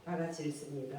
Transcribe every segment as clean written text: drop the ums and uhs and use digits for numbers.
다 같이 읽습니다.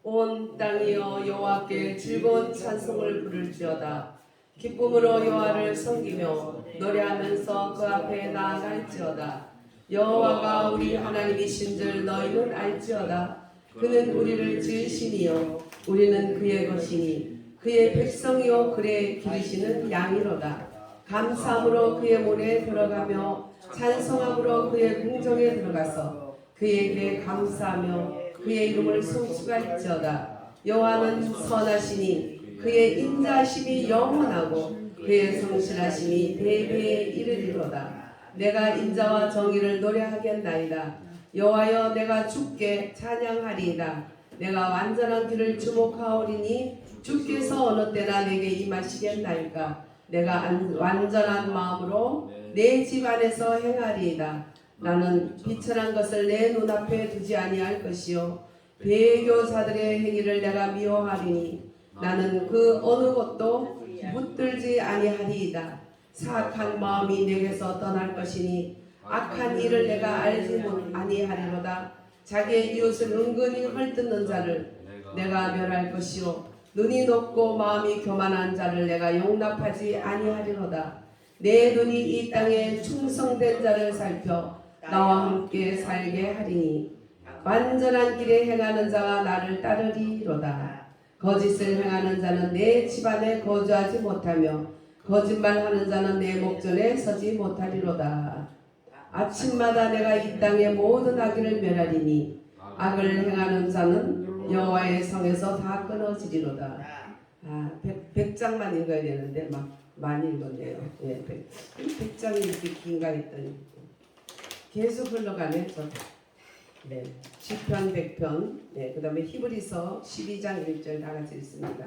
온 땅이여 여호와께 즐거운 찬송을 부를지어다. 기쁨으로 여호와를 섬기며 노래하면서 그 앞에 나아갈지어다. 여호와가 우리 하나님이신 줄 너희는 알지어다. 그는 우리를 지으시니요 우리는 그의 것이니 그의 백성이요 그의 기르시는 양이로다. 감사함으로 그의 문에 들어가며 찬송함으로 그의 궁정에 들어가서 그에게 감사하며 그의 이름을 송축할지어다. 여호와는 선하시니 그의 인자하심이 영원하고 그의 성실하심이 대대에 이르리로다. 내가 인자와 정의를 노래하겠나이다. 여호와여 내가 주께 찬양하리이다. 내가 완전한 길을 주목하오리니 주께서 어느 때나 내게 임하시겠나이까. 내가 완전한 마음으로 내 집 안에서 행하리이다. 나는 비천한 것을 내 눈앞에 두지 아니할 것이요 배교자들의 행위를 내가 미워하리니 나는 그 어느 것도 붙들지 아니하리이다. 사악한 마음이 내게서 떠날 것이니 악한 일을 내가 알지 아니하리로다. 자기의 이웃을 은근히 헐뜯는 자를 내가 멸할 것이요 눈이 높고 마음이 교만한 자를 내가 용납하지 아니하리로다. 내 눈이 이 땅에 충성된 자를 살펴 나와 함께 살게 하리니 완전한 길에 행하는 자가 나를 따르리로다. 거짓을 행하는 자는 내 집안에 거주하지 못하며 거짓말하는 자는 내 목전에 서지 못하리로다. 아침마다 내가 이 땅의 모든 악의를 멸하리니 악을 행하는 자는 여호와의 성에서 다 끊어지리로다. 100장만 읽어야 되는데 막 많이 읽었네요. 예, 100장이 이렇게 긴가 했더니 계속 흘러가네. 네, 시편 100편, 네, 그 다음에 히브리서 12장 1절 다 같이 읽습니다.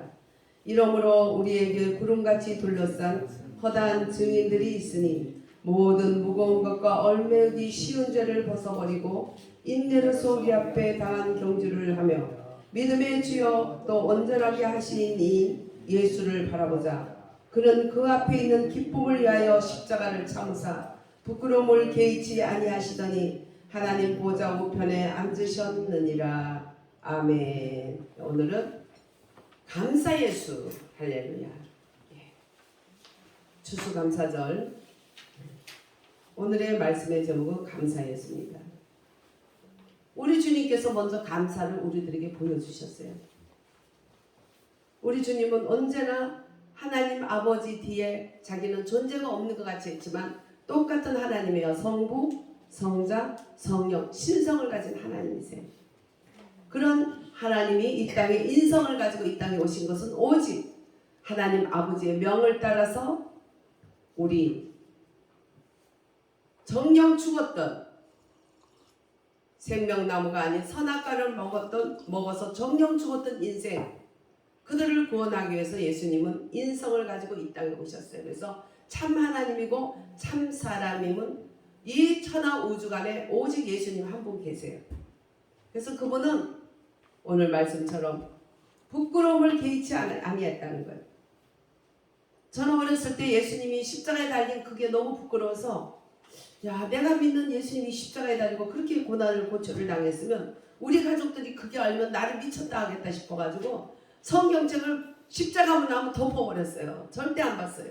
이러므로 우리에게 구름같이 둘러싼 허다한 증인들이 있으니 모든 무거운 것과 얼매기 쉬운 죄를 벗어버리고 인내로서 우리 앞에 당한 경주를 하며 믿음의 주여 또 온전하게 하신 이 예수를 바라보자. 그는 그 앞에 있는 기쁨을 위하여 십자가를 참으사 부끄러움을 개의치 아니하시더니 하나님 보좌 우편에 앉으셨느니라. 아멘. 오늘은 감사 예수. 할렐루야. 추수감사절. 오늘의 말씀의 제목은 감사 예수입니다. 우리 주님께서 먼저 감사를 우리들에게 보여주셨어요. 우리 주님은 언제나 하나님 아버지 뒤에 자기는 존재가 없는 것 같이 했지만 똑같은 하나님이에요. 성부, 성자, 성령, 신성을 가진 하나님이세요. 그런 하나님이 이 땅에 인성을 가지고 이 땅에 오신 것은 오직 하나님 아버지의 명을 따라서 우리 정령 죽었던 생명나무가 아닌 선악과를 먹어서 정령 죽었던 인생, 그들을 구원하기 위해서 예수님은 인성을 가지고 이 땅에 오셨어요. 그래서 참 하나님이고 참 사람임은 이 천하 우주간에 오직 예수님 한 분 계세요. 그래서 그분은 오늘 말씀처럼 부끄러움을 개의치 아니했다는 거예요. 저는 어렸을 때 예수님이 십자가에 달린 그게 너무 부끄러워서 내가 믿는 예수님이 십자가에 달리고 그렇게 고난을 고초를 당했으면 우리 가족들이 그게 알면 나를 미쳤다 하겠다 싶어가지고 성경책을 십자가만 나면 덮어버렸어요. 절대 안 봤어요.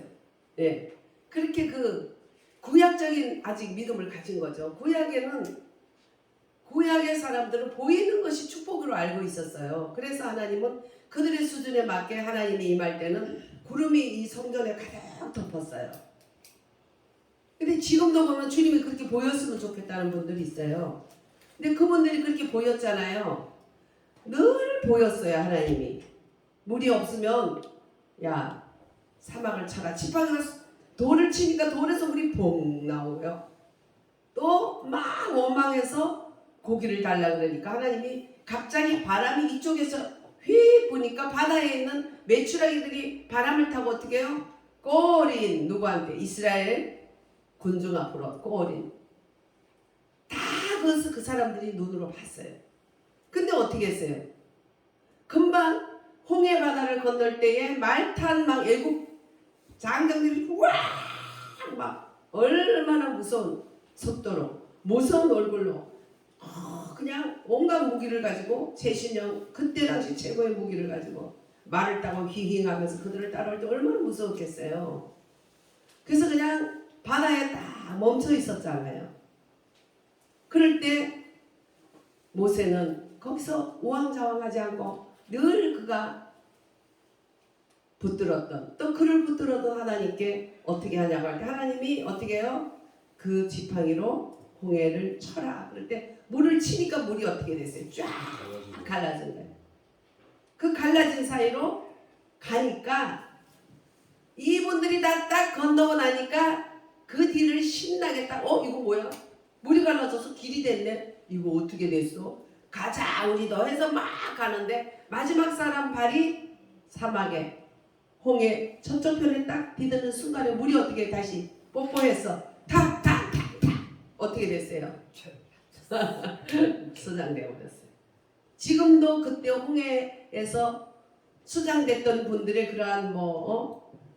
네. 그렇게 그 구약적인 아직 믿음을 가진 거죠. 구약의 사람들은 보이는 것이 축복으로 알고 있었어요. 그래서 하나님은 그들의 수준에 맞게 하나님이 임할 때는 구름이 이 성전에 가득 덮었어요. 근데 지금도 보면 주님이 그렇게 보였으면 좋겠다는 분들이 있어요. 근데 그분들이 그렇게 보였잖아요. 늘 보였어요. 하나님이. 물이 없으면 사막을 쳐라. 지팡이로 돌을 치니까 돌에서 물이 봉 나오고요. 또 막 원망해서 고기를 달라 그러니까 하나님이 갑자기 바람이 이쪽에서 휙 부니까 바다에 있는 메추라기들이 바람을 타고 어떻게 해요? 꼬린 누구한테? 이스라엘 군중 앞으로 꼬린. 다 그 사람들이 눈으로 봤어요. 근데 어떻게 했어요? 금방 홍해 바다를 건널 때에 말탄 막 애국 장병들이 막 얼마나 무서운 속도로 무서운 얼굴로 그냥 온갖 무기를 가지고 최신형 그때 당시 최고의 무기를 가지고 말을 타고 휘휘하면서 그들을 따라올 때 얼마나 무서웠겠어요. 그래서 그냥 바다에 딱 멈춰 있었잖아요. 그럴 때 모세는 거기서 우왕좌왕하지 않고 늘 그가 붙들었던, 또 그를 붙들어도 하나님께 어떻게 하냐고 할 때 하나님이 어떻게 해요? 그 지팡이로 홍해를 쳐라. 그럴 때 물을 치니까 물이 어떻게 됐어요? 쫙 갈라진 거예요. 그 갈라진 사이로 가니까 이분들이 다 딱 건너고 나니까 그 뒤를 신나게 딱 이거 뭐야? 물이 갈라져서 길이 됐네. 이거 어떻게 됐어? 가자 우리도 해서 막 가는데 마지막 사람 발이 사막에 홍해 저쪽 편에 딱 디드는 순간에 물이 어떻게 다시 뽀뽀했어. 탁탁탁탁 어떻게 됐어요? 수장되어 버렸어요. 지금도 그때 홍해에서 수장됐던 분들의 그러한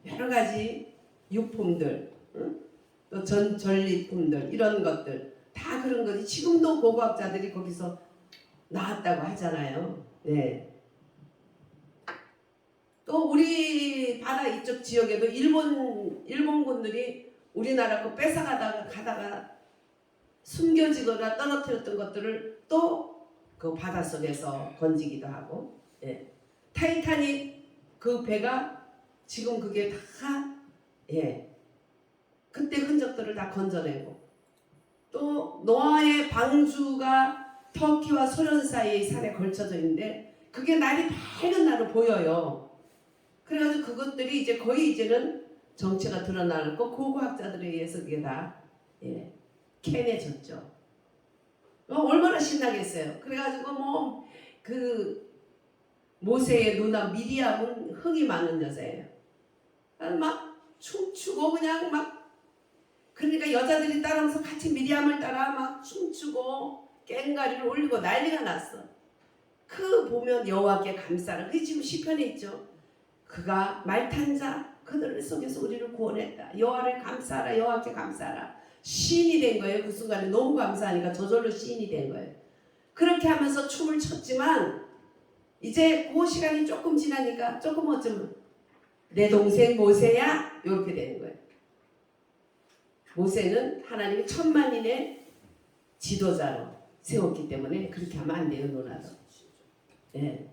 여러 가지 유품들, 또 전리품들 이런 것들 다 그런 거지. 지금도 고고학자들이 거기서 나왔다고 하잖아요. 네. 또 우리 바다 이쪽 지역에도 일본군들이 우리나라 거 가다가 숨겨지거나 떨어뜨렸던 것들을 또 그 바닷속에서 건지기도 하고, 예. 타이타닉 그 배가 지금 그게 다 그때 흔적들을 다 건져내고, 또 노아의 방주가 터키와 소련 사이의 산에 걸쳐져 있는데 그게 날이 밝은 날로 보여요. 그래가지고 그것들이 이제 거의 이제는 정체가 드러나는 거 고고학자들에 의해서 그게 다 캐내졌죠. 얼마나 신나겠어요. 그래가지고 그 모세의 누나 미리암은 흥이 많은 여자예요. 막 춤추고 그냥 막 그러니까 여자들이 따라오면서 같이 미리암을 따라 막 춤추고 꽹가리를 올리고 난리가 났어. 그 보면 여호와께 감사라. 그게 지금 시편에 있죠. 그가 말탄 자 그들 속에서 우리를 구원했다. 여호와를 감사하라. 여호와께 감사하라. 시인이 된 거예요. 그 순간에 너무 감사하니까 저절로 시인이 된 거예요. 그렇게 하면서 춤을 췄지만 이제 그 시간이 조금 지나니까 조금 어쩌면 내 동생 모세야 이렇게 되는 거예요. 모세는 하나님이 천만인의 지도자로 세웠기 때문에 그렇게 하면 안 돼요. 누나도. 예.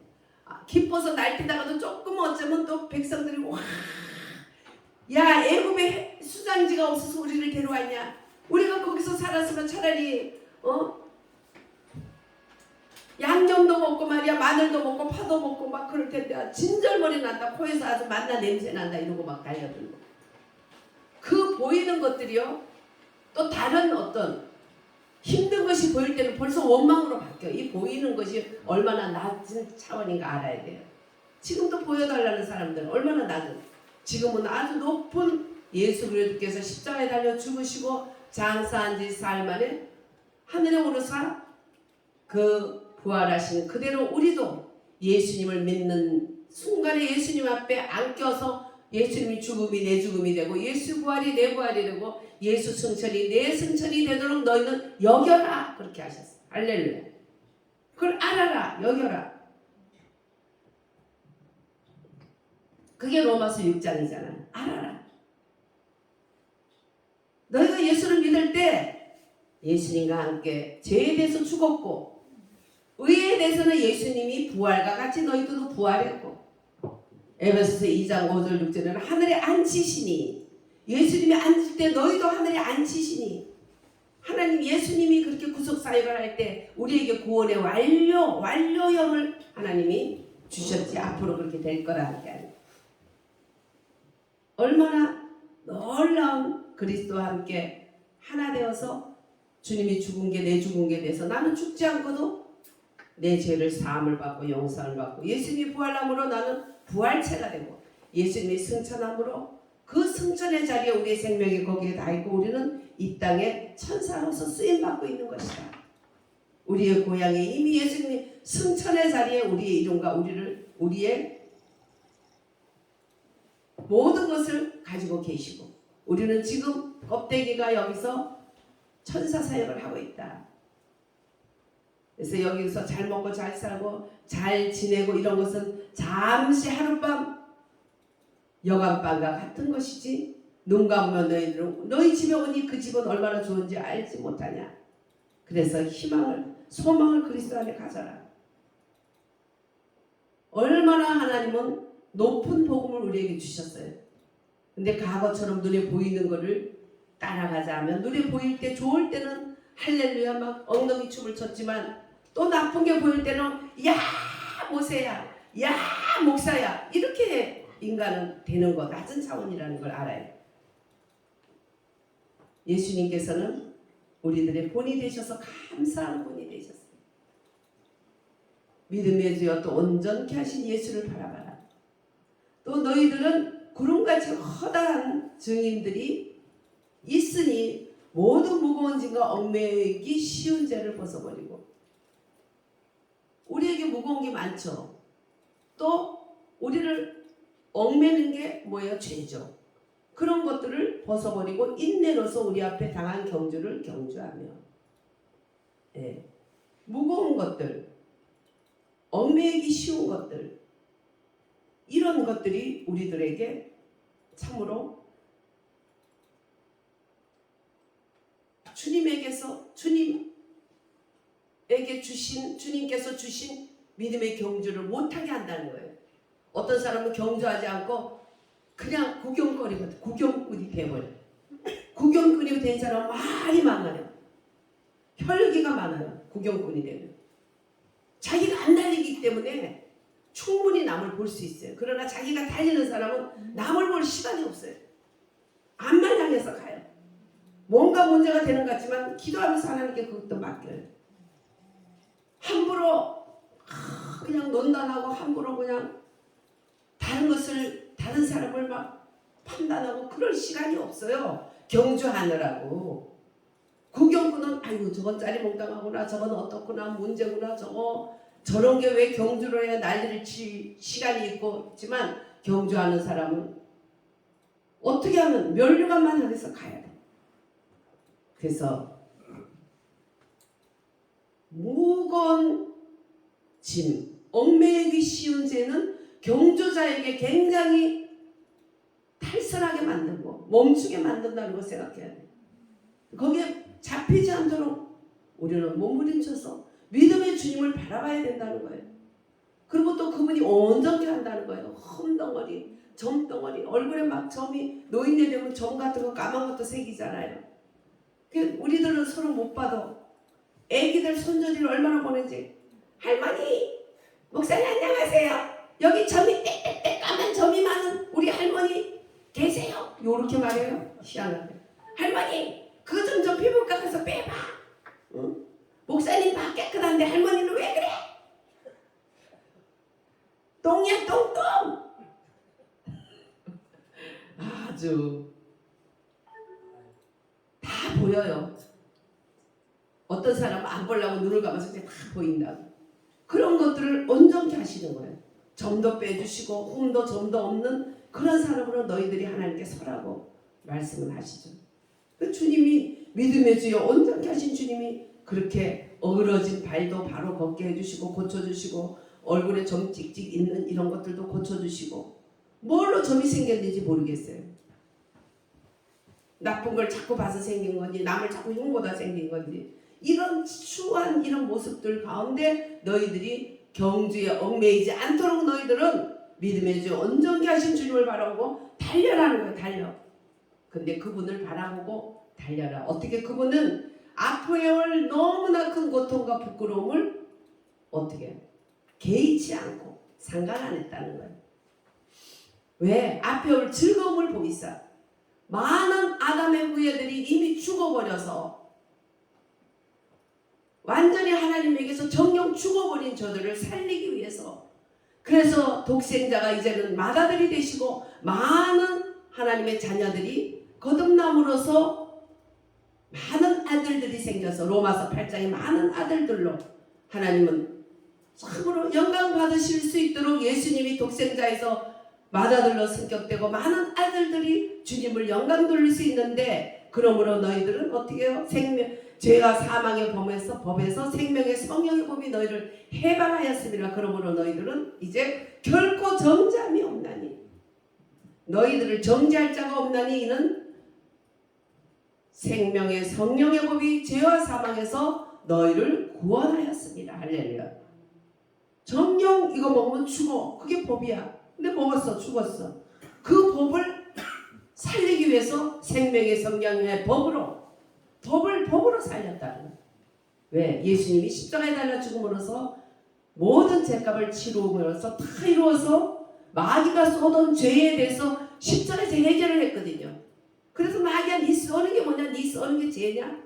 기뻐서 날뛰다가도 조금 어쩌면 또 백성들이 야 애굽에 수장지가 없어서 우리를 데려왔냐? 우리가 거기서 살았으면 차라리 양념도 먹고 말이야 마늘도 먹고 파도 먹고 막 그럴 텐데 진절머리 난다. 코에서 아주 맛나 냄새 난다 이러고 막 달려들고 그 보이는 것들이요 또 다른 어떤 힘든 것이 보일 때는 벌써 원망으로 바뀌어. 이 보이는 것이 얼마나 낮은 차원인가 알아야 돼요. 지금도 보여달라는 사람들은 얼마나 낮은, 지금은 아주 높은 예수 그리스도께서 십자가에 달려 죽으시고 장사한 지 사흘 만에 하늘에 오르사 그 부활하신 그대로 우리도 예수님을 믿는 순간에 예수님 앞에 안겨서 예수님이 죽음이 내 죽음이 되고 예수 부활이 내 부활이 되고 예수 승천이 내 승천이 되도록 너희는 여겨라. 그렇게 하셨어요. 할렐루야. 그걸 알아라. 여겨라. 그게 로마서 6장이잖아요. 알아라. 너희가 예수를 믿을 때 예수님과 함께 죄에 대해서 죽었고 의에 대해서는 예수님이 부활과 같이 너희들도 부활했고 에베소서 2장 5절 6절에는 하늘에 앉히시니 예수님이 앉을 때 너희도 하늘에 앉히시니 하나님 예수님이 그렇게 구속사역을 할 때 우리에게 구원의 완료형을 하나님이 주셨지 앞으로 그렇게 될 거라는 게 아니에요. 얼마나 놀라운 그리스도와 함께 하나 되어서 주님이 죽은 게 내 죽은 게 돼서 나는 죽지 않고도 내 죄를 사함을 받고 용서를 받고 예수님이 부활함으로 나는 부활체가 되고 예수님이 승천함으로 그 승천의 자리에 우리의 생명이 거기에 다 있고 우리는 이 땅에 천사로서 쓰임받고 있는 것이다. 우리의 고향에 이미 예수님이 승천의 자리에 우리의 이름과 우리의 모든 것을 가지고 계시고 우리는 지금 껍데기가 여기서 천사 사역을 하고 있다. 그래서 여기서 잘 먹고 잘 살고 잘 지내고 이런 것은 잠시 하룻밤 여간밤과 같은 것이지, 눈 감으면 너희 집에 오니 그 집은 얼마나 좋은지 알지 못하냐. 그래서 소망을 그리스도 안에 가져라. 얼마나 하나님은 높은 복음을 우리에게 주셨어요. 근데 과거처럼 눈에 보이는 거를 따라가자 하면, 눈에 보일 때 좋을 때는 할렐루야 막 엉덩이 춤을 췄지만, 또 나쁜 게 보일 때는 야 모세야, 야 목사야, 이렇게 인간은 되는 거, 낮은 차원이라는 걸 알아요. 예수님께서는 우리들의 본이 되셔서 감사한 본이 되셨어요. 믿음의 주여 또 온전케 하신 예수를 바라봐라. 또 너희들은 구름같이 커다란 증인들이 있으니 모든 무거운 짐과 얽매이기 쉬운 죄를 벗어버리고. 우리에게 무거운 게 많죠. 또 우리를 얽매는 게 뭐예요? 죄죠. 그런 것들을 벗어버리고 인내로서 우리 앞에 당한 경주를 경주하며, 무거운 것들, 얽매이기 쉬운 것들, 이런 것들이 우리들에게 참으로 주님께서 주신 믿음의 경주를 못하게 한다는 거예요. 어떤 사람은 경주하지 않고 그냥 구경꾼이 돼버려요. 구경꾼이 된 사람은 말이 많아요. 혈기가 많아요. 구경꾼이 되면 자기가 안 달리기 때문에 충분히 남을 볼 수 있어요. 그러나 자기가 달리는 사람은 남을 볼 시간이 없어요. 앞만 향해서 가요. 뭔가 문제가 되는 것 같지만 기도하면서 하나님께 그것도 맡겨요. 함부로 그냥 논단하고 함부로 그냥 다른 사람을 막 판단하고 그럴 시간이 없어요. 경주하느라고. 구경꾼은 아이고 저건 짜리몽땅하구나, 저건 어떻구나, 문제구나, 저런 게 왜 경주를 해, 난리를 칠 시간이 있지만, 경주하는 사람은 어떻게 하면 면류관만 안에서 가야 돼. 그래서 무거운 짐, 얽매이기 쉬운 죄는 경주자에게 굉장히 탈선하게 만들고 멈추게 만든다는 걸 생각해야 돼. 거기에 잡히지 않도록 우리는 몸부림쳐서 믿음의 주님을 바라봐야 된다는 거예요. 그리고 또 그분이 온전케 한다는 거예요. 흠덩어리, 점덩어리, 얼굴에 막 점이 노인네 되면 점 같은 거 까만 것도 새기잖아요. 우리들은 서로 못 봐도 애기들 손주들이 얼마나 보는지, 할머니, 목사님 안녕하세요. 여기 점이 땡땡땡 까만 점이 많은 우리 할머니 계세요? 요렇게 말해요. 희한하게. 할머니 그 좀 피부과 가서 빼봐. 응? 목사님 다 깨끗한데 할머니는 왜 그래? 똥이야 똥똥. 아주 다 보여요. 어떤 사람은 안 보려고 눈을 감아서 그냥 다 보인다고. 그런 것들을 온전케 하시는 거예요. 점도 빼주시고 흠도 점도 없는 그런 사람으로 너희들이 하나님께 서라고 말씀을 하시죠. 그 주님이 믿음의 주여 온전케 하신 주님이 그렇게 어그러진 발도 바로 걷게 해주시고 고쳐주시고 얼굴에 점 찍찍 있는 이런 것들도 고쳐주시고, 뭘로 점이 생겼는지 모르겠어요. 나쁜 걸 자꾸 봐서 생긴 건지 남을 자꾸 흉보다 생긴 건지, 이런 추한 이런 모습들 가운데 너희들이 경주에 얽매이지 않도록 너희들은 믿음의 주 온전케 하신 주님을 바라보고 달려라는 거예요. 달려. 근데 그분을 바라보고 달려라. 어떻게? 그분은 앞에 올 너무나 큰 고통과 부끄러움을 어떻게 개의치 않고 상관 안 했다는 거예요. 왜? 앞에 올 즐거움을 보이사. 많은 아담의 후예들이 이미 죽어버려서 완전히 하나님에게서 정령 죽어버린 저들을 살리기 위해서, 그래서 독생자가 이제는 맏아들이 되시고 많은 하나님의 자녀들이 거듭남으로써 많은 아들들이 생겨서 로마서 8장에 많은 아들들로 하나님은 참으로 영광 받으실 수 있도록 예수님이 독생자에서 맏아들로 승격되고 많은 아들들이 주님을 영광 돌릴 수 있는데, 그러므로 너희들은 어떻게 해요? 죄와 사망의 법에서 생명의 성령의 법이 너희를 해방하였습니다. 그러므로 너희들은 이제 결코 정죄함이 없나니 너희들을 정죄할 자가 없나니 이는 생명의 성령의 법이 죄와 사망에서 너희를 구원하였습니다. 할렐루야. 정령 이거 먹으면 죽어. 그게 법이야. 근데 먹었어. 죽었어. 그 법을 살리기 위해서 생명의 성령의 법으로 살렸다는 거예요. 왜? 예수님이 십자가에 달려 죽음으로써 모든 죄값을 치루므로써 다 이루어서 마귀가 쏟은 죄에 대해서 십자가에서 해결을 했거든요. 그래서 마귀야 니 쏘는 게 뭐냐? 니 쏘는 게 죄냐?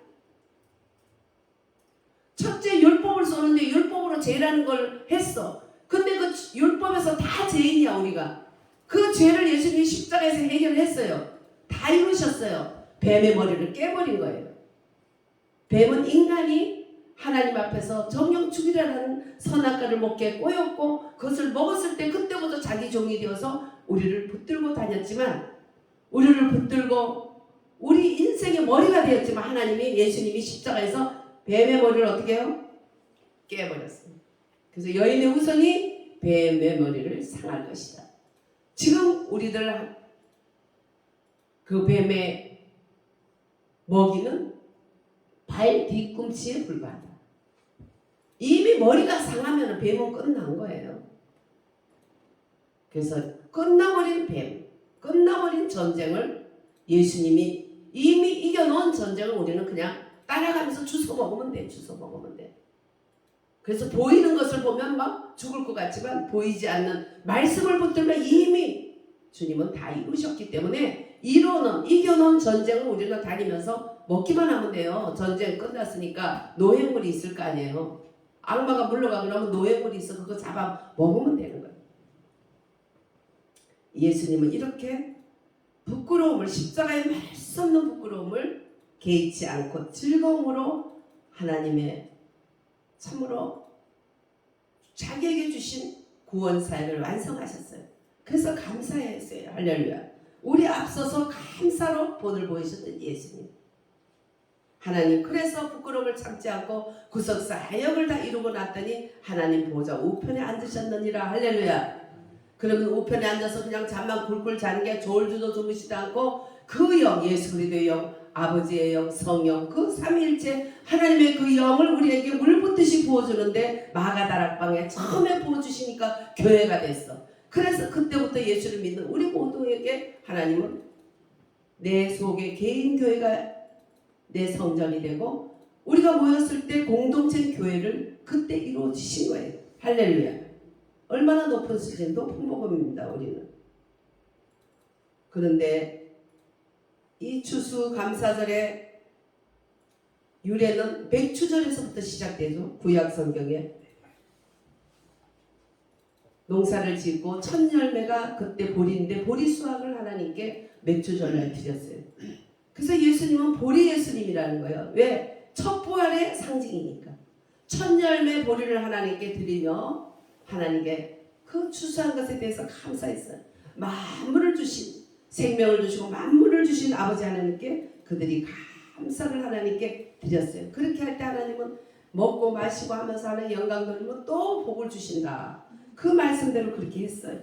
첫째 율법을 쏘는데 율법으로 죄라는 걸 했어. 근데 그 율법에서 다 죄인이야 우리가. 그 죄를 예수님이 십자가에서 해결했어요. 다 이루셨어요. 뱀의 머리를 깨버린 거예요. 뱀은 인간이 하나님 앞에서 정령 죽이라는 선악과를 먹게 꼬였고 그것을 먹었을 때 그때부터 자기 종이 되어서 우리를 붙들고 다녔지만 우리를 붙들고 우리 인생의 머리가 되었지만 하나님이 예수님이 십자가에서 뱀의 머리를 어떻게 해요? 깨버렸습니다. 그래서 여인의 후손이 뱀의 머리를 상할 것이다. 지금 우리들 그 뱀의 먹이는 발 뒤꿈치에 불과하다. 이미 머리가 상하면 뱀은 끝난 거예요. 그래서 끝나버린 뱀, 끝나버린 전쟁을 예수님이 이미 이겨놓은 전쟁을 우리는 그냥 따라가면서 주워 먹으면 돼. 주워 먹으면 돼. 그래서 보이는 것을 보면 막 죽을 것 같지만 보이지 않는 말씀을 붙들면 이미 주님은 다 이루셨기 때문에 이겨놓은 전쟁을 우리는 다니면서 먹기만 하면 돼요. 전쟁 끝났으니까 노획물이 있을 거 아니에요. 악마가 물러가고 나면 노획물이 있어. 그거 잡아 먹으면 되는 거예요. 예수님은 이렇게 부끄러움을 십자가의 말 수 없는 부끄러움을 개의치 않고 즐거움으로 하나님의 참으로 자기에게 주신 구원 사역을 완성하셨어요. 그래서 감사했어요. 할렐루야. 우리 앞서서 감사로 본을 보이셨던 예수님. 하나님 그래서 부끄러움을 참지 않고 구속사역을 다 이루고 났더니 하나님 보좌 우편에 앉으셨느니라. 할렐루야. 그러면 우편에 앉아서 그냥 잠만 굴굴 자는 게 졸지도 주무시지 않고 그 영, 예수 그리스도의 영, 아버지의 영, 성령 그 삼위일체 하나님의 그 영을 우리에게 물붓듯이 부어주는데 마가다락방에 처음에 부어주시니까 교회가 됐어. 그래서 그때부터 예수를 믿는 우리 모두에게 하나님은 내 속에 개인 교회가 내 성전이 되고 우리가 모였을 때 공동체 교회를 그때 이루어 주신 거예요. 할렐루야. 얼마나 높은 수준, 높은 복음입니다. 우리는. 그런데 이 추수감사절의 유래는 맥추절에서부터 시작되죠. 구약 성경에 농사를 짓고 첫 열매가 그때 보리인데 보리 수확을 하나님께 맥추절날 드렸어요. 그래서 예수님은 보리 예수님이라는 거예요. 왜? 첫 부활의 상징이니까. 첫 열매 보리를 하나님께 드리며 하나님께 그 추수한 것에 대해서 감사했어요. 만물을 주신, 생명을 주시고 만물을 주신 아버지 하나님께 그들이 감사를 하나님께 드렸어요. 그렇게 할 때 하나님은 먹고 마시고 하면서 하는 영광 돌리면 또 복을 주신다. 그 말씀대로 그렇게 했어요.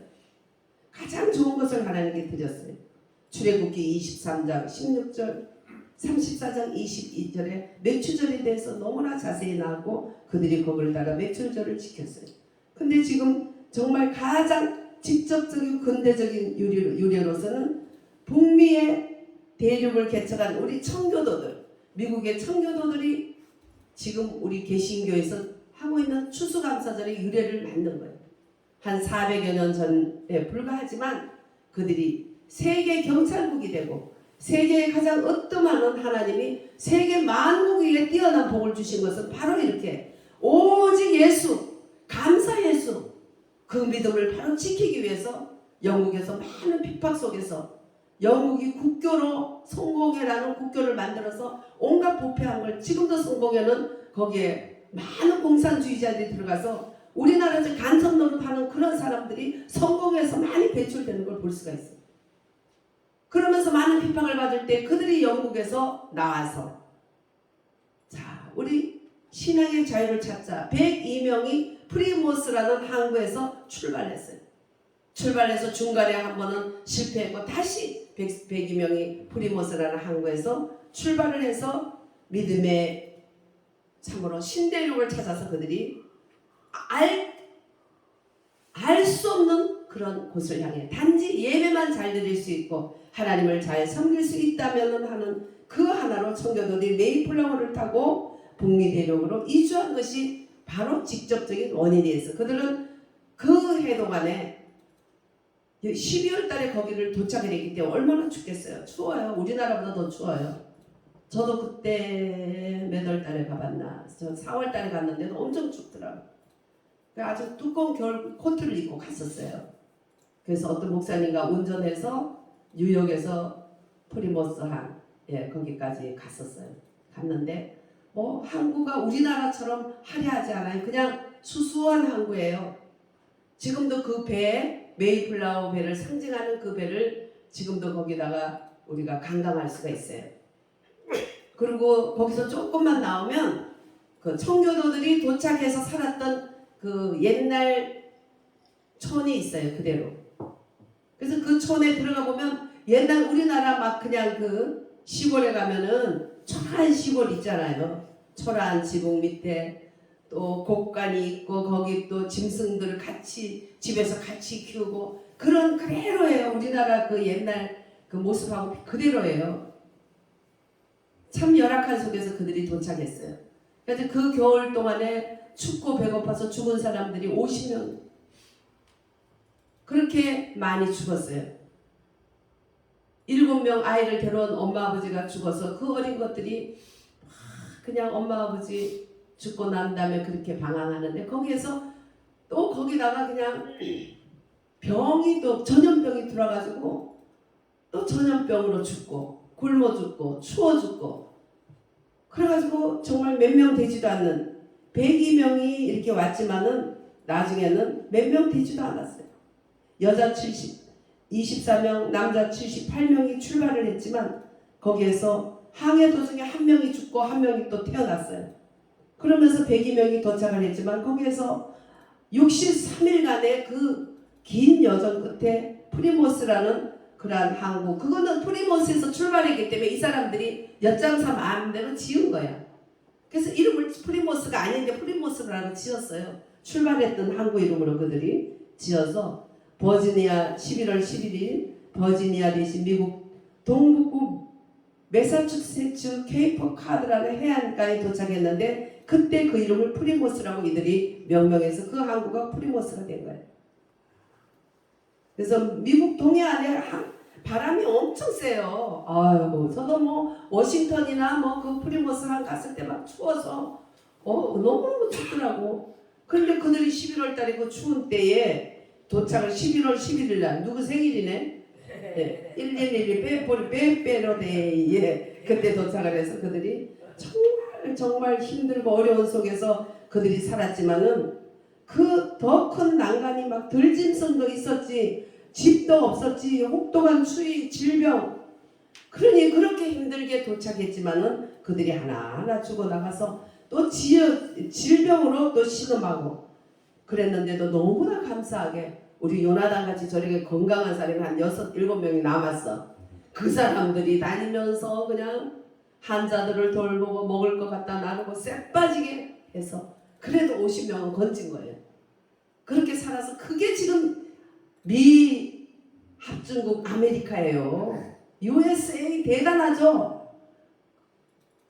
가장 좋은 것을 하나님께 드렸어요. 출애굽기 23장 16절 34장 22절에 맥추절에 대해서 너무나 자세히 나오고 그들이 거기를 따라 맥추절을 지켰어요. 근데 지금 정말 가장 직접적인 근대적인 유래로서는 북미의 대륙을 개척한 우리 청교도들, 미국의 청교도들이 지금 우리 개신교에서 하고 있는 추수감사절의 유래를 만든 거예요. 한 400여 년 전에 불과하지만 그들이 세계 경찰국이 되고 세계에 가장 으뜸하는 하나님이 세계 만국에 뛰어난 복을 주신 것은 바로 이렇게 오직 예수, 감사 예수, 그 믿음을 바로 지키기 위해서 영국에서 많은 핍박 속에서 영국이 국교로 성공회라는 국교를 만들어서 온갖 부패한 걸 지금도 성공회는 거기에 많은 공산주의자들이 들어가서 우리나라에서 간첩 노릇하는 그런 사람들이 성공회에서 많이 배출되는 걸 볼 수가 있어요. 그러면서 많은 핍박을 받을 때 그들이 영국에서 나와서 자 우리 신앙의 자유를 찾자 102명이 프리모스라는 항구에서 출발했어요. 출발해서 중간에 한 번은 실패했고 다시 102명이 프리모스라는 항구에서 출발을 해서 믿음의 참으로 신대륙을 찾아서 그들이 알 수 없는 그런 곳을 향해 단지 예배만 잘 드릴 수 있고 하나님을 잘 섬길 수 있다면 하는 그 하나로 청교도들이 메이플라워를 타고 북미 대륙으로 이주한 것이 바로 직접적인 원인이었어요. 그들은 그 해 동안에 12월 달에 거기를 도착을 했기 때문에 얼마나 춥겠어요. 추워요. 우리나라보다 더 추워요. 저도 그때 몇 월 달에 가봤나? 저 4월 달에 갔는데도 엄청 춥더라고요. 아주 두꺼운 겨울 코트를 입고 갔었어요. 그래서 어떤 목사님과 운전해서 뉴욕에서 프리모스항 거기까지 갔었어요. 갔는데 뭐 항구가 우리나라처럼 화려하지 않아요. 그냥 수수한 항구예요. 지금도 그 배, 메이플라워 배를 상징하는 그 배를 지금도 거기다가 우리가 관광할 수가 있어요. 그리고 거기서 조금만 나오면 그 청교도들이 도착해서 살았던 그 옛날 촌이 있어요. 그대로. 그래서 그 촌에 들어가 보면 옛날 우리나라 막 그냥 그 시골에 가면은 초라한 시골 있잖아요. 초라한 지붕 밑에 또 곡간이 있고 거기 또 짐승들을 같이 집에서 같이 키우고 그런 그대로예요. 우리나라 그 옛날 그 모습하고 그대로예요. 참 열악한 속에서 그들이 도착했어요. 그래서 그 겨울 동안에 춥고 배고파서 죽은 사람들이 50명 그렇게 많이 죽었어요. 7명 아이를 데려온 엄마 아버지가 죽어서 그 어린 것들이 그냥 엄마 아버지 죽고 난 다음에 그렇게 방황하는데 거기에서 또 거기다가 그냥 병이 또 전염병이 들어가지고 또 전염병으로 죽고 굶어 죽고 추워 죽고 그래가지고 정말 몇 명 되지도 않는 102명이 이렇게 왔지만은 나중에는 몇 명 되지도 않았어요. 여자 24명, 남자 78명이 출발을 했지만 거기에서 항해 도중에 한 명이 죽고 한 명이 또 태어났어요. 그러면서 102명이 도착을 했지만 거기에서 63일간의 그 긴 여정 끝에 프리모스라는 그러한 항구 그거는 프리모스에서 출발했기 때문에 이 사람들이 엿장사 마음대로 지은 거야. 그래서 이름을 프리모스가 아닌데 프리모스라고 지었어요. 출발했던 항구 이름으로 그들이 지어서 버지니아 11월 11일 버지니아 대신 미국 동북부 매사추세츠 케이프 카드라는 해안가에 도착했는데 그때 그 이름을 프리모스라고 이들이 명명해서 그 항구가 프리모스가 된 거예요. 그래서 미국 동해안에 바람이 엄청 세요. 아이고 저도 뭐 워싱턴이나 뭐 그 프리모스 항 갔을 때 막 추워서 너무 춥더라고. 그런데 그들이 11월 달에 그 추운 때에 도착을 11월 11일 날 누구 생일이네? 네. 111이 빼빼로데이에 그때 도착을 해서 그들이 정말 힘들고 어려운 속에서 그들이 살았지만은 그 더 큰 난간이 막 들짐승도 있었지 집도 없었지 혹독한 추위 질병 그러니 그렇게 힘들게 도착했지만은 그들이 하나하나 죽어나가서 또 질병으로 또 신음하고 그랬는데도 너무나 감사하게 우리 요나단 같이 저렇게 건강한 사람이 한 6, 7명이 남았어. 그 사람들이 다니면서 그냥 환자들을 돌보고 먹을 것 갖다 나누고 쎄 빠지게 해서 그래도 50명은 건진 거예요. 그렇게 살아서 그게 지금 미 합중국 아메리카예요. USA 대단하죠.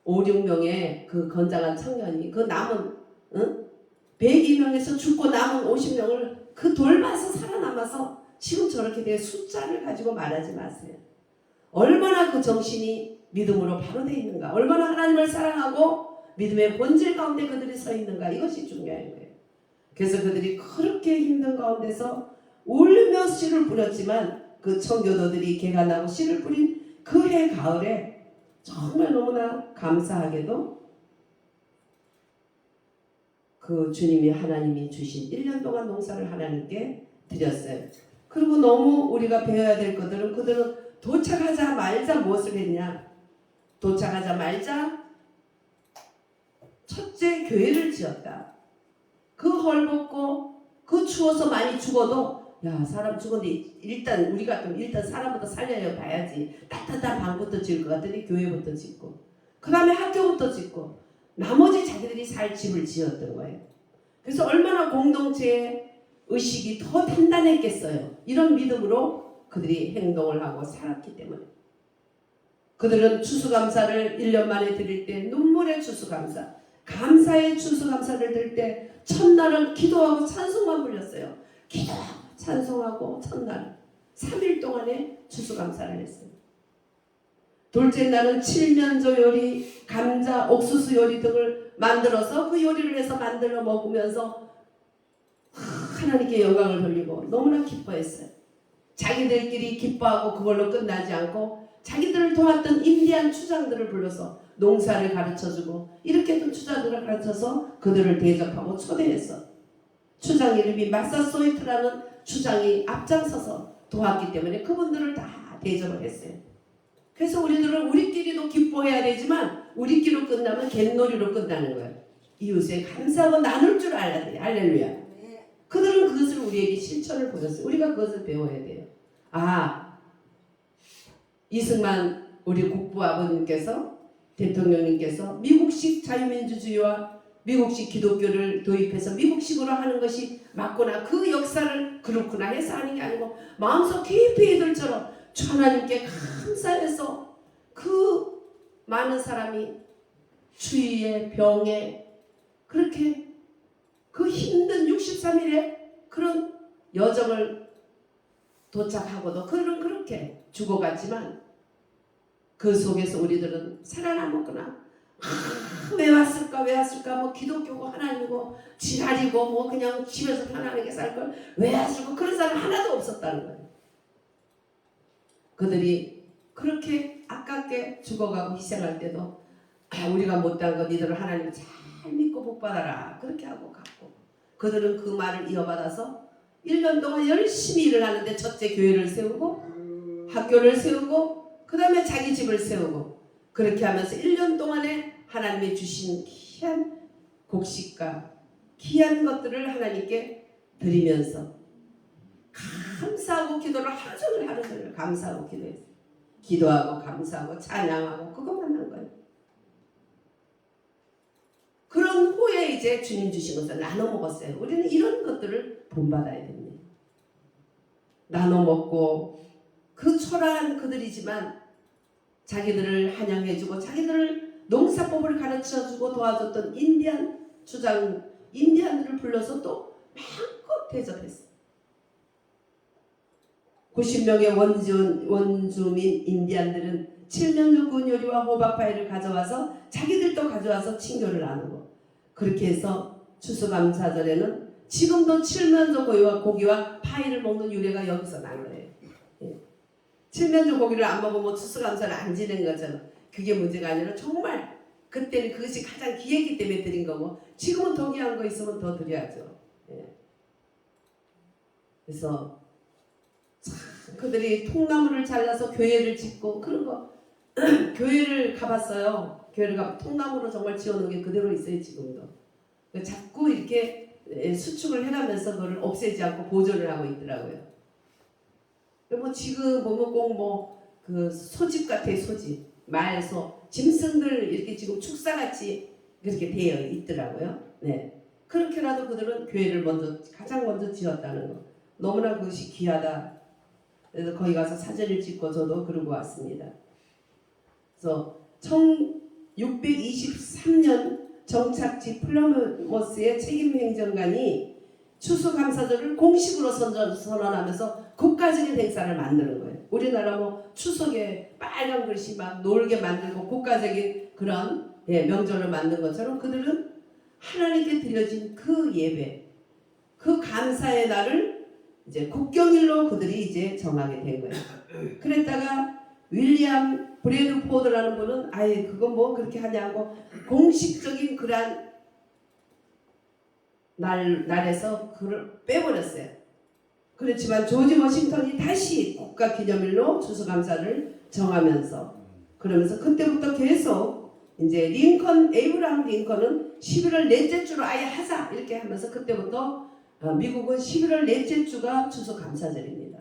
5, 6명의 그 건장한 청년이 그 남은 102명에서 죽고 남은 50명을 그 돌봐서 살아남아서 지금 저렇게 된 숫자를 가지고 말하지 마세요. 얼마나 그 정신이 믿음으로 바로 돼 있는가, 얼마나 하나님을 사랑하고 믿음의 본질 가운데 그들이 서 있는가, 이것이 중요한 거예요. 그래서 그들이 그렇게 힘든 가운데서 울며 씨를 뿌렸지만 그 청교도들이 개가 나고 씨를 뿌린 그 해 가을에 정말 너무나 감사하게도 그 주님이 하나님이 주신 1년 동안 농사를 하나님께 드렸어요. 그리고 너무 우리가 배워야 될 것들은 그들은 도착하자마자 무엇을 했냐? 도착하자마자 첫째 교회를 지었다. 그 헐벗고 그 추워서 많이 죽어도 야 사람 죽었는데 일단 우리가 좀 일단 사람부터 살려야 봐야지. 따뜻한 방부터 지을 것 같더니 교회부터 짓고 그 다음에 학교부터 짓고 나머지 자기들이 살 집을 지었던 거예요. 그래서 얼마나 공동체의 의식이 더 단단했겠어요. 이런 믿음으로 그들이 행동을 하고 살았기 때문에. 그들은 추수감사를 1년 만에 드릴 때 눈물의 추수감사, 감사의 추수감사를 드릴 때 첫날은 기도하고 찬송만 불렸어요. 기도하고 찬송하고 첫날 3일 동안에 추수감사를 했어요. 둘째 날은 칠면조 요리, 감자, 옥수수 요리 등을 만들어서 그 요리를 해서 만들어 먹으면서 하나님께 영광을 돌리고 너무나 기뻐했어요. 자기들끼리 기뻐하고 그걸로 끝나지 않고 자기들을 도왔던 인디안 추장들을 불러서 농사를 가르쳐주고 이렇게 또 추장들을 가르쳐서 그들을 대접하고 초대했어. 추장 이름이 마사소이트라는 추장이 앞장서서 도왔기 때문에 그분들을 다 대접을 했어요. 그래서 우리들은 우리끼리도 기뻐해야 되지만 우리끼리로 끝나면 갯놀이로 끝나는 거예요. 이웃에 감사하고 나눌 줄 알아야 돼요. 할렐루야. 그들은 그것을 우리에게 실천을 보였어요. 우리가 그것을 배워야 돼요. 이승만 우리 국부 아버님께서 대통령님께서 미국식 자유민주주의와 미국식 기독교를 도입해서 미국식으로 하는 것이 맞구나 그 역사를 그렇구나 해서 하는 게 아니고 마음속 깊이 이들처럼 하나님께 감사해서 그 많은 사람이 추위에 병에 그렇게 그 힘든 63일의 그런 여정을 도착하고도 그렇게 죽어갔지만 그 속에서 우리들은 살아남았구나. 왜 왔을까 뭐 기독교고 하나님이고 지랄이고 뭐 그냥 집에서 편안하게 살걸 왜 왔을까 그런 사람 하나도 없었다는 거예요. 그들이 그렇게 아깝게 죽어가고 희생할 때도 우리가 못한 거 니들은 하나님 잘 믿고 복받아라 그렇게 하고 갔고 그들은 그 말을 이어받아서 1년 동안 열심히 일을 하는데 첫째 교회를 세우고 학교를 세우고 그 다음에 자기 집을 세우고 그렇게 하면서 1년 동안에 하나님이 주신 귀한 곡식과 귀한 것들을 하나님께 드리면서 감사하고 기도를 하루 종일 감사하고 기도했어요. 기도하고 감사하고 찬양하고 그것만 한 거예요. 그런 후에 이제 주님 주신 것을 나눠 먹었어요. 우리는 이런 것들을 본받아야 됩니다. 나눠 먹고 그 초라한 그들이지만 자기들을 환영해주고 자기들을 농사법을 가르쳐주고 도와줬던 인디안 주장 인디안들을 불러서 또 마음껏 대접했어요. 90명의 원주민 인디안들은 칠면조 구운 요리와 호박파이를 가져와서 자기들도 가져와서 친교를 나누고 그렇게 해서 추수감사절에는 지금도 칠면조 고기와 파이를 먹는 유래가 여기서 난 거예요. 칠면조 고기를 안 먹으면 추수감사를 안 지낸 것처럼 그게 문제가 아니라 정말 그때는 그것이 가장 귀했기 때문에 드린 거고 지금은 더 귀한 거 있으면 더 드려야죠. 그래서 그들이 통나무를 잘라서 교회를 짓고 그런 거 교회를 가봤어요. 교회를 가면 통나무로 정말 지어놓은 게 그대로 있어요. 지금도 자꾸 이렇게 수축을 해가면서 그걸 없애지 않고 보존을 하고 있더라고요. 뭐 지금 보면 꼭 뭐 그 소집 같아요. 소집 말소 짐승들 이렇게 지금 축사같이 그렇게 되어 있더라고요. 네, 그렇게라도 그들은 교회를 가장 먼저 지었다는 거 너무나 그것이 귀하다. 그래서 거기 가서 사진을 찍고 저도 그러고 왔습니다. 그래서 1623년 정착지 플러머스의 책임행정관이 추수감사절을 공식으로 선언하면서 국가적인 행사를 만드는 거예요. 우리나라 뭐 추석에 빨간 글씨 막 놀게 만들고 국가적인 그런 명절을 만든 것처럼 그들은 하나님께 드려진 그 예배, 그 감사의 날을 이제 국경일로 그들이 이제 정하게 된 거예요. 그랬다가 윌리엄 브래드포드라는 분은 아예 그건 뭐 그렇게 하냐고 공식적인 그러한 날에서 그걸 빼버렸어요. 그렇지만 조지 워싱턴이 다시 국가기념일로 추수감사를 정하면서 그러면서 그때부터 계속 이제 에이브라함 링컨은 11월 넷째 주로 아예 하자 이렇게 하면서 그때부터 미국은 11월 넷째 주가 추수감사절입니다.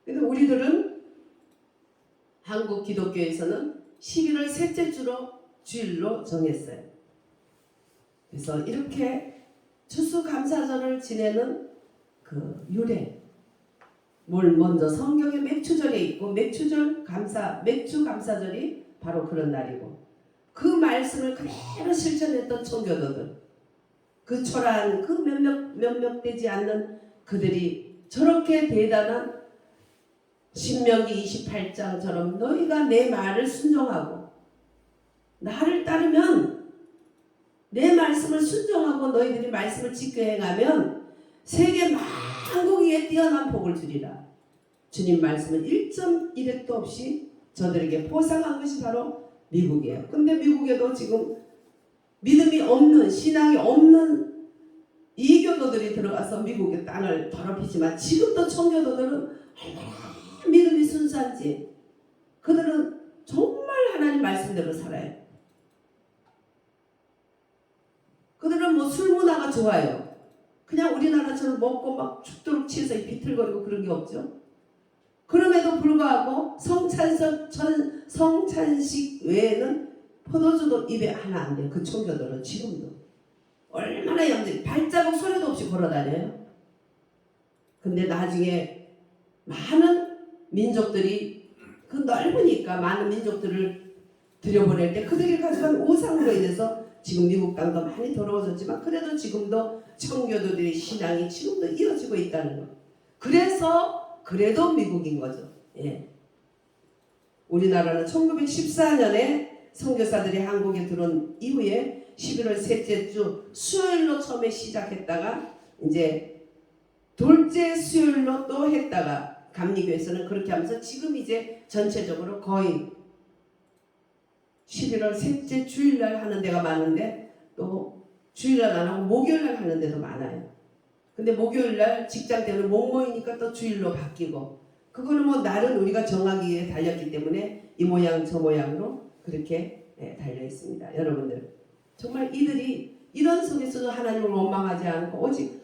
근데 우리들은 한국 기독교에서는 11월 셋째 주일로 정했어요. 그래서 이렇게 추수감사절을 지내는 그 유래, 뭘 먼저 성경에 맥추절에 있고 맥추 감사절이 바로 그런 날이고 그 말씀을 그대로 실천했던 청교도들, 그 초라한 그 몇몇 되지 않는 그들이 저렇게 대단한 신명기 28장처럼 너희가 내 말을 순종하고 나를 따르면 내 말씀을 순종하고 너희들이 말씀을 지켜 행하면 세계 만국 위에 뛰어난 복을 주리라. 주님 말씀은 1.1획도 없이 저들에게 포상한 것이 바로 미국이에요. 근데 미국에도 지금 믿음이 없는, 신앙이 없는 이교도들이 들어가서 미국의 땅을 더럽히지만 지금도 청교도들은 얼마나 믿음이 순수한지 그들은 정말 하나님 말씀대로 살아요. 그들은 뭐 술 문화가 좋아요. 그냥 우리나라처럼 먹고 막 죽도록 취해서 비틀거리고 그런 게 없죠. 그럼에도 불구하고 성찬식 외에는 포도주도 입에 하나 안 돼요. 그 청교도는 지금도 얼마나 염증 발자국 소리도 없이 걸어다녀요. 근데 나중에 많은 민족들이 그 넓으니까 많은 민족들을 들여보낼 때 그들이 가져간 우상으로 인해서 지금 미국 땅도 많이 더러워졌지만 그래도 지금도 청교도들의 신앙이 지금도 이어지고 있다는 거. 그래도 미국인 거죠. 예. 우리나라는 1914년에 선교사들이 한국에 들어온 이후에 11월 셋째 주 수요일로 처음에 시작했다가 이제 둘째 수요일로 또 했다가 감리교에서는 그렇게 하면서 지금 이제 전체적으로 거의 11월 셋째 주일날 하는 데가 많은데 또 주일날 안 하고 목요일날 하는 데도 많아요. 근데 목요일날 직장 때문에 못 모이니까 또 주일로 바뀌고 그거는 뭐 날은 우리가 정하기에 달렸기 때문에 이 모양 저 모양으로 그렇게 달려 있습니다. 여러분들 정말 이들이 이런 속에서도 하나님을 원망하지 않고 오직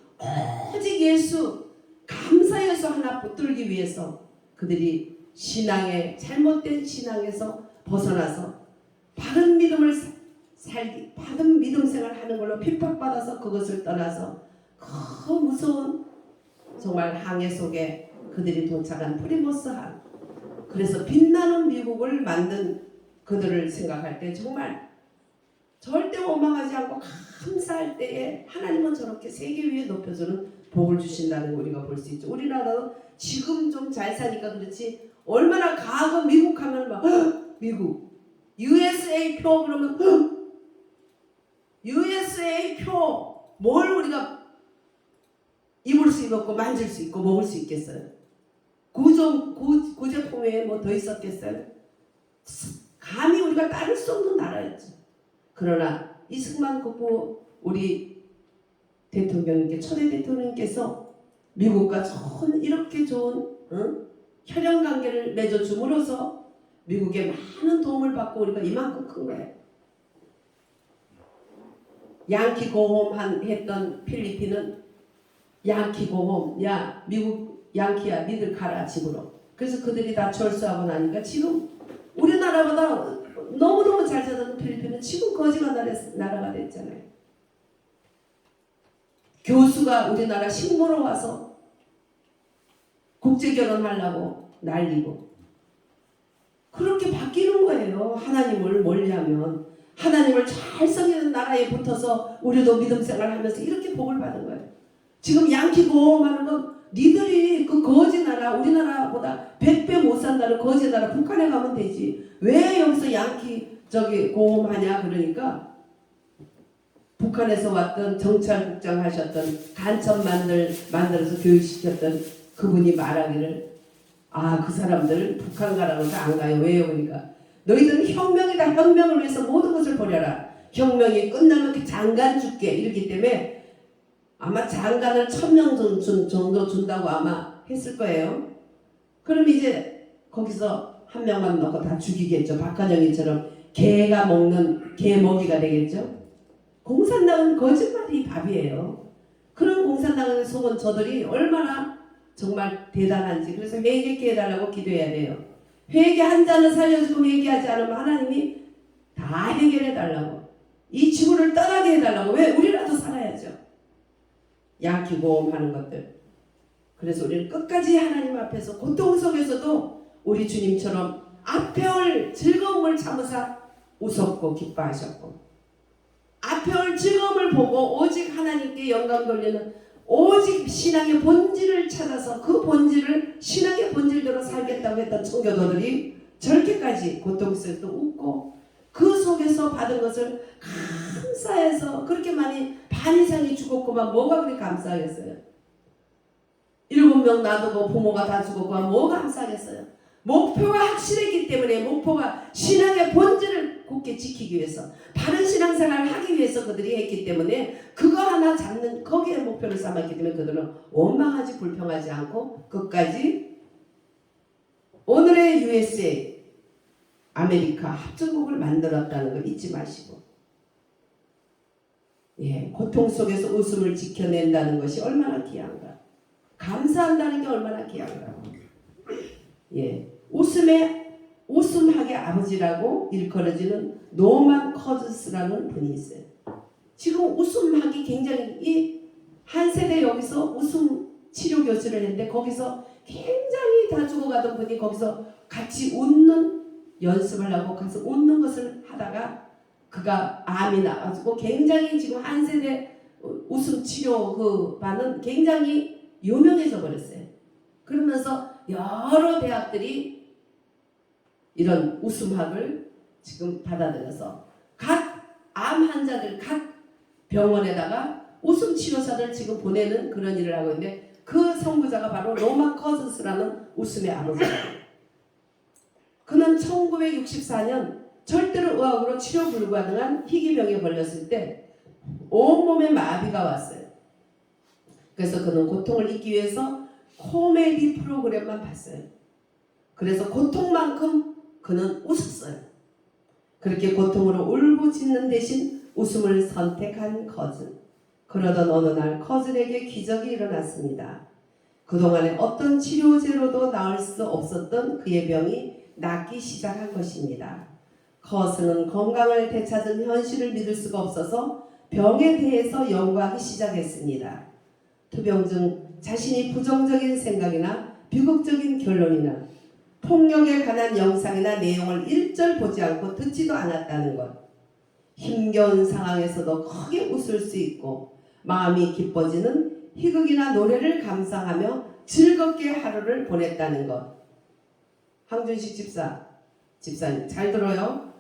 예수 감사 예수 하나 붙들기 위해서 그들이 잘못된 신앙에서 벗어나서 바른 믿음을 바른 믿음 생활 하는 걸로 핍박받아서 그것을 떠나서 그 무서운 정말 항해 속에 그들이 도착한 프리모스항, 그래서 빛나는 미국을 만든 그들을 생각할 때 정말 절대 원망하지 않고 감사할 때에 하나님은 저렇게 세계 위에 높여주는 복을 주신다는 거 우리가 볼 수 있죠. 우리나라도 지금 좀 잘 사니까 그렇지 얼마나 과거 미국 하면 막 미국 USA 표 그러면 USA 표 뭘 우리가 입을 수 입었고 만질 수 있고 먹을 수 있겠어요? 구제품 외에 뭐 더 있었겠어요? 감히 우리가 따를 수 없는 나라였죠. 그러나 이승만 국부 우리 대통령님께 초대 대통령님께서 미국과 이렇게 좋은 혈연 관계를 맺어줌으로써 미국에 많은 도움을 받고 우리가 이만큼 큰 거예요. 양키 고홈 했던 필리핀은 양키 고홈, 야 미국 양키야 니들 가라 집으로. 그래서 그들이 다 철수하고 나니까 지금 우리나라보다 너무너무 잘 사는 필리핀은 지금 거지가 나라가 됐잖아요. 교수가 우리나라 식모로 와서 국제결혼하려고 난리고 그렇게 바뀌는 거예요. 하나님을 멀리하면 하나님을 잘 섬기는 나라에 붙어서 우리도 믿음 생활하면서 이렇게 복을 받은 거예요. 지금 양키 고홈하는 건 니들이 그 거지 나라 우리나라보다 100배 못 산다는 거지 나라 북한에 가면 되지 왜 여기서 양키 고홈하냐. 그러니까 북한에서 왔던 정찰국장 하셨던 간첩 만들어서 교육시켰던 그분이 말하기를 그 사람들 북한 가라고 해서 안 가요. 왜요? 그러니까 너희들은 혁명이다. 혁명을 위해서 모든 것을 버려라. 혁명이 끝나면 그 장관 줄게. 이렇기 때문에 아마 장관을 1000명 정도 준다고 아마 했을 거예요. 그럼 이제 거기서 한 명만 넣고 다 죽이겠죠. 박한영이처럼 개가 먹는 개 먹이가 되겠죠. 공산당은 거짓말이 밥이에요. 그런 공산당에 속은 저들이 얼마나 정말 대단한지. 그래서 회개케 해달라고 기도해야 돼요. 회개 한 자는 살려주고 회개하지 않으면 하나님이 다 해결해달라고. 이 지구를 떠나게 해달라고. 왜? 우리라도 살아야죠. 양키고 하는 것들. 그래서 우리는 끝까지 하나님 앞에서 고통 속에서도 우리 주님처럼 앞에올 즐거움을 참으사 웃었고 기뻐하셨고, 앞에올 즐거움을 보고 오직 하나님께 영광 돌리는 오직 신앙의 본질을 찾아서 그 본질을 신앙의 본질대로 살겠다고 했던 청교도들이 저렇게까지 고통 속에서 웃고 그 속에서 받은 것을 감사해서 그렇게 많이 반 이상이 죽었고만 뭐가 그렇게 감사하겠어요? 7명 놔두고 부모가 다 죽었고만 뭐가 감사하겠어요? 목표가 확실했기 때문에, 목표가 신앙의 본질을 굳게 지키기 위해서, 바른 신앙생활을 하기 위해서 그들이 했기 때문에 그거 하나 잡는 거기에 목표를 삼았기 때문에 그들은 원망하지 불평하지 않고 끝까지 오늘의 USA 아메리카 합중국을 만들었다는 걸 잊지 마시고, 고통 속에서 웃음을 지켜낸다는 것이 얼마나 귀한가, 감사한다는 게 얼마나 귀한가. 웃음하게 아버지라고 일컬어지는 노만 커즈스라는 분이 있어요. 지금 웃음하기 굉장히 한 세대 여기서 웃음 치료 교수를 했는데 거기서 굉장히 다 죽어가던 분이 거기서 같이 웃는 연습을 하고 가서 웃는 것을 하다가 그가 암이 나가지고 굉장히 지금 한 세대 웃음 치료 그 반은 굉장히 유명해져 버렸어요. 그러면서 여러 대학들이 이런 웃음학을 지금 받아들여서 각 암 환자들 각 병원에다가 웃음 치료사를 지금 보내는 그런 일을 하고 있는데, 그 선구자가 바로 로마 커즈스라는 웃음의 아버지예요. 그는 1964년 절대로 의학으로 치료 불가능한 희귀병에 걸렸을 때 온몸에 마비가 왔어요. 그래서 그는 고통을 잊기 위해서 코미디 프로그램만 봤어요. 그래서 고통만큼 그는 웃었어요. 그렇게 고통으로 울부짖는 대신 웃음을 선택한 커즐. 그러던 어느 날 커즐에게 기적이 일어났습니다. 그동안에 어떤 치료제로도 나을 수 없었던 그의 병이 낫기 시작한 것입니다. 커즐은 건강을 되찾은 현실을 믿을 수가 없어서 병에 대해서 연구하기 시작했습니다. 투병 중 자신이 부정적인 생각이나 비극적인 결론이나 폭력에 관한 영상이나 내용을 일절 보지 않고 듣지도 않았다는 것, 힘겨운 상황에서도 크게 웃을 수 있고 마음이 기뻐지는 희극이나 노래를 감상하며 즐겁게 하루를 보냈다는 것. 황준식 집사님 잘 들어요?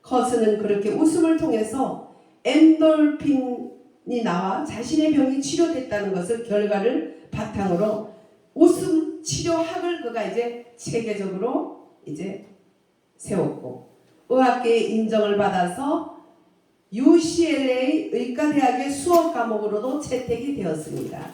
커스는 그렇게 웃음을 통해서 엔돌핀이 나와 자신의 병이 치료됐다는 것을 결과를 바탕으로 웃음 치료학을 그가 이제 체계적으로 이제 세웠고, 의학계의 인정을 받아서 UCLA 의과대학의 수업 과목으로도 채택이 되었습니다.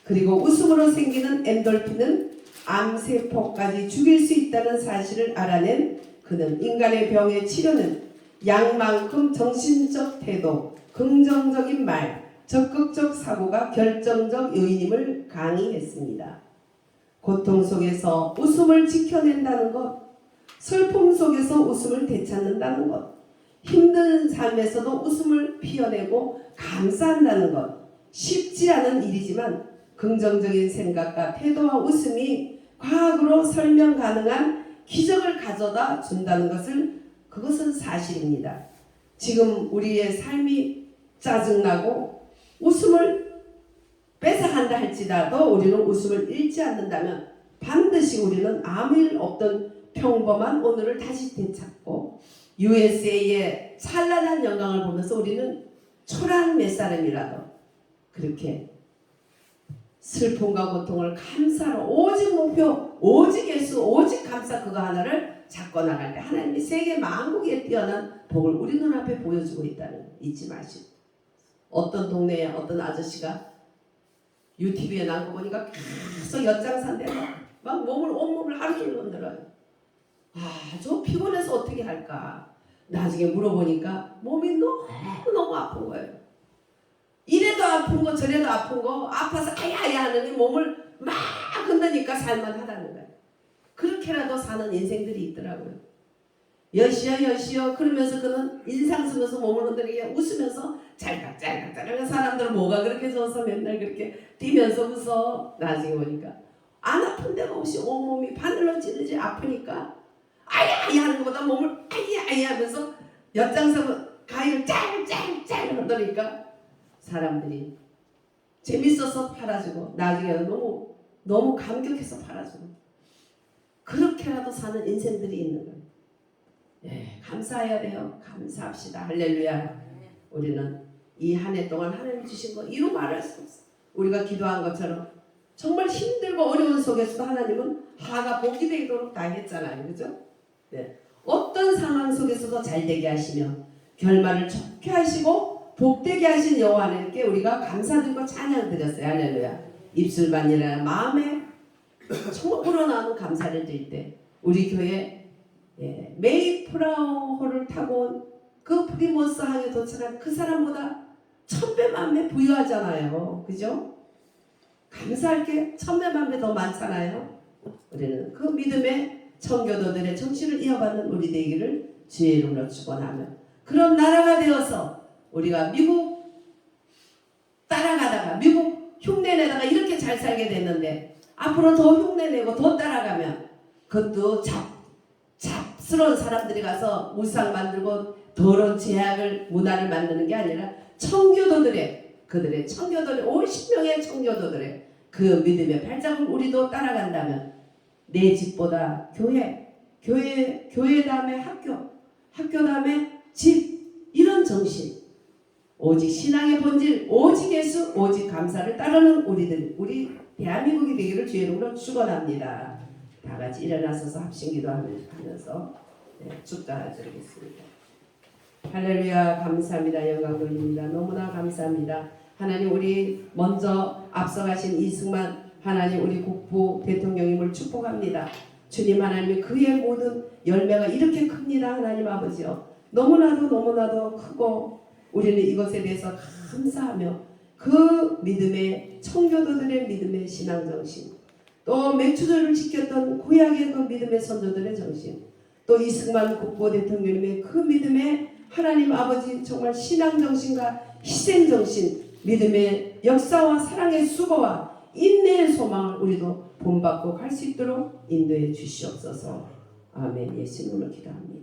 그리고 웃음으로 생기는 엔돌핀은 암세포까지 죽일 수 있다는 사실을 알아낸 그는 인간의 병의 치료는 약만큼 정신적 태도, 긍정적인 말, 적극적 사고가 결정적 요인임을 강의했습니다. 고통 속에서 웃음을 지켜낸다는 것, 슬픔 속에서 웃음을 되찾는다는 것, 힘든 삶에서도 웃음을 피워내고 감사한다는 것, 쉽지 않은 일이지만 긍정적인 생각과 태도와 웃음이 과학으로 설명 가능한 기적을 가져다 준다는 것을, 그것은 사실입니다. 지금 우리의 삶이 짜증나고 웃음을 뺏어간다 할지라도 우리는 웃음을 잃지 않는다면 반드시 우리는 아무 일 없던 평범한 오늘을 다시 되찾고 USA의 찬란한 영광을 보면서 우리는 초라한 몇 사람이라도 그렇게 슬픔과 고통을 감사로 오직 목표, 오직 예수, 오직 감사 그거 하나를 잡고 나갈 때 하나님이 세계 만국에 뛰어난 복을 우리 눈앞에 보여주고 있다는 거 잊지 마시고, 어떤 동네에 어떤 아저씨가 유튜브에 나온 거 보니까 계속 엿장사인데 막 온몸을 하루 종일 흔들어요. 저 피곤해서 어떻게 할까? 나중에 물어보니까 몸이 너무 아픈 거예요. 이래도 아픈 거 저래도 아픈 거 아파서 아야아야 하느니 몸을 막 흔드니까 살만하다는 거예요. 그렇게라도 사는 인생들이 있더라고요. 여시여 그러면서 그는 인상 쓰면서 몸을 흔들게 웃으면서 짤깍짤깍 사람들은 뭐가 그렇게 좋아서 맨날 그렇게 뛰면서 웃어. 나중에 보니까 안 아픈 데가 없이 온몸이 바늘로 찌르지 아프니까 아야아야 하는 것보다 몸을 아야아야 하면서 엿장서 가위를 짤짤짤 흔들으니까 사람들이 재밌어서 팔아주고 나중에 너무 감격해서 팔아주고 그렇게라도 사는 인생들이 있는 거예요. 네, 감사해야 돼요. 감사합시다. 할렐루야. 우리는 이 한 해 동안 하나님 주신 거 이루 말할 수 없어. 우리가 기도한 것처럼 정말 힘들고 어려운 속에서도 하나님은 하가 복이 되도록 다 했잖아요. 그죠? 네. 어떤 상황 속에서도 잘 되게 하시며 결말을 좋게 하시고 복되게 하신 여호와 하나님께 우리가 감사드리고 찬양 드렸어요. 할렐루야. 입술만이라 마음에 정말 우러나오는 감사를 드릴 때 우리 교회 메이플라워홀을 타고 그 프리모스 항에 도착한 그 사람보다 1000배 만배 부유하잖아요. 그죠? 감사할 게 1000배 만배 더 많잖아요. 우리는 그 믿음의 청교도들의 정신을 이어받는 우리 되기를 주의 이름으로 축원하며 그런 나라가 되어서 우리가 미국 따라가다가 미국 흉내내다가 이렇게 잘 살게 됐는데 앞으로 더 흉내내고 더 따라가면 그것도 잡스러운 사람들이 가서 우상 만들고 더러운 제약을 문화를 만드는 게 아니라 그들의 청교도들의 50명의 청교도들의 그 믿음의 발자국 우리도 따라간다면 내 집보다 교회 다음에 학교 다음에 집 이런 정신 오직 신앙의 본질 오직 예수 오직 감사를 따르는 우리 대한민국이 되기를 주의 이름으로 축원합니다. 다 같이 일어나서서 합심 기도하면서 축도드리겠습니다. 할렐루야. 감사합니다. 영광 돌립니다. 너무나 감사합니다. 하나님 우리 먼저 앞서가신 이승만 하나님 우리 국부 대통령님을 축복합니다. 주님 하나님 그의 모든 열매가 이렇게 큽니다. 하나님 아버지요. 너무나도 크고 우리는 이것에 대해서 감사하며 그 믿음의 청교도들의 믿음의 신앙정신 또 맥주절을 지켰던 구약의 그 믿음의 선조들의 정신 또 이승만 국보 대통령님의 그 믿음의 하나님 아버지 정말 신앙정신과 희생정신 믿음의 역사와 사랑의 수고와 인내의 소망을 우리도 본받고 갈 수 있도록 인도해 주시옵소서. 아멘. 예수님으로 기도합니다.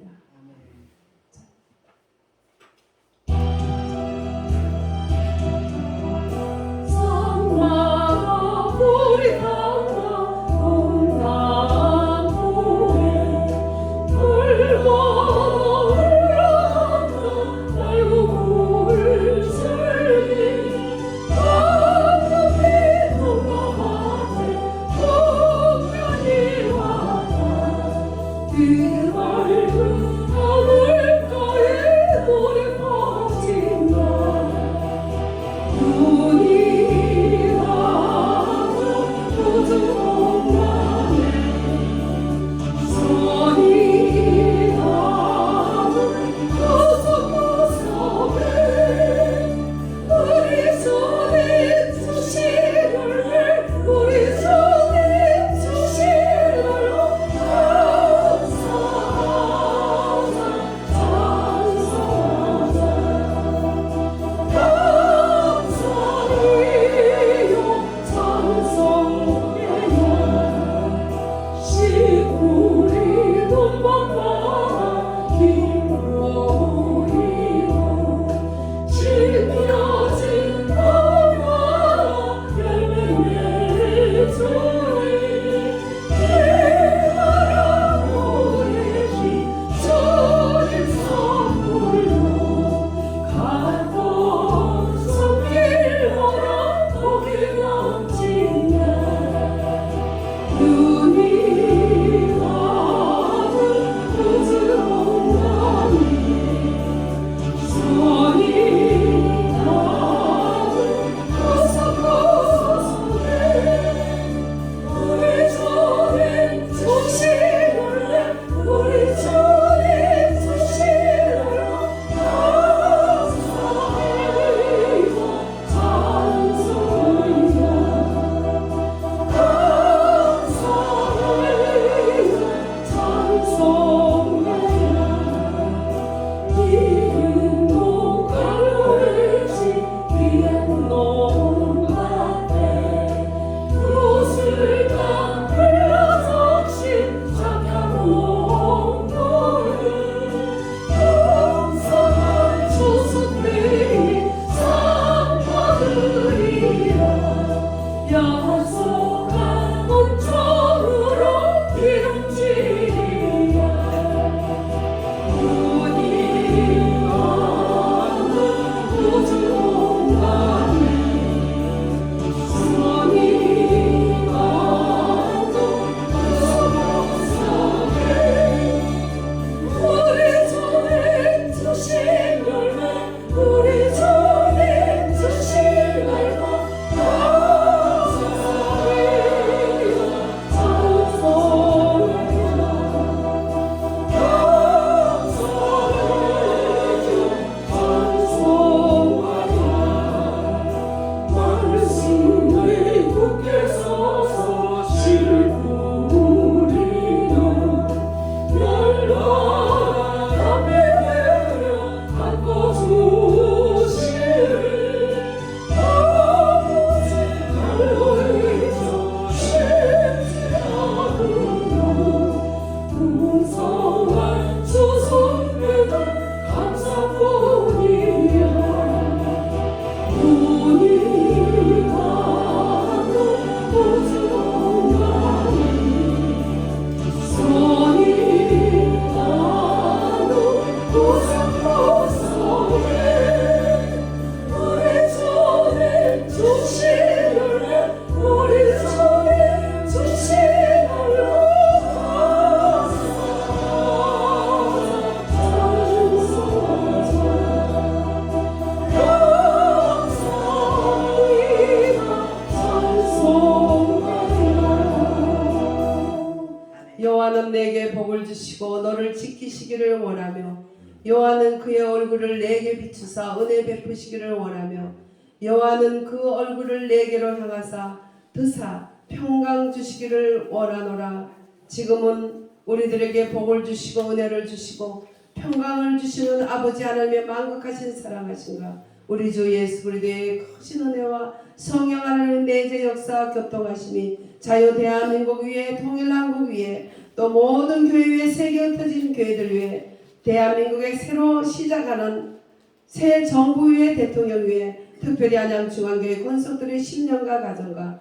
여호와는 그의 얼굴을 내게 비추사 은혜 베푸시기를 원하며 여호와는 그 얼굴을 내게로 향하사 드사 평강 주시기를 원하노라. 지금은 우리들에게 복을 주시고 은혜를 주시고 평강을 주시는 아버지 하나님의 만극하신 사랑하신가 우리 주 예수 그리스도의 크신 은혜와 성령 하나님의 내재 역사 교통하심이 자유 대한민국 위에 통일한국 위에 또 모든 교회 위에 세계 흩어진 교회들 위에 대한민국의 새로 시작하는 새 정부 위에 대통령 위에 특별히 안양중앙교회 권속들의 10년과 가정과